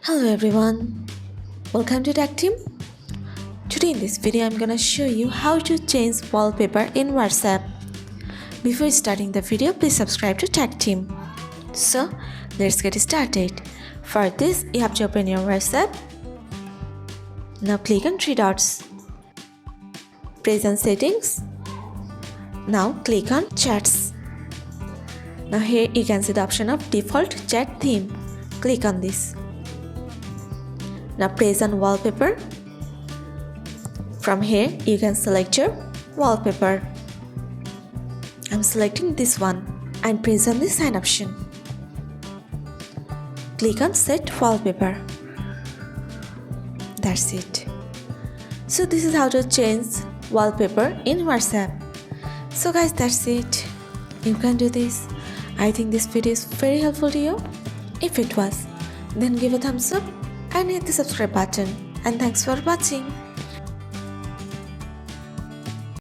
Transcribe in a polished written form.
Hello everyone, welcome to Tactim. Today in this video I'm gonna show you how to change wallpaper in WhatsApp. Before starting the video, please subscribe to Tactim. So let's get started. For this, you have to open your WhatsApp. Now click on three dots. Press on settings. Now click on chats. Now here you can see the option of default chat theme. Click on this. Now press on wallpaper. From here you can select your wallpaper. I'm selecting this one and press on the sign option. Click on set wallpaper. That's it. So this is how to change wallpaper in WhatsApp. So guys, that's it. You can do this. I think this video is very helpful to you. If it was, then give a thumbs up and hit the subscribe button. And thanks for watching.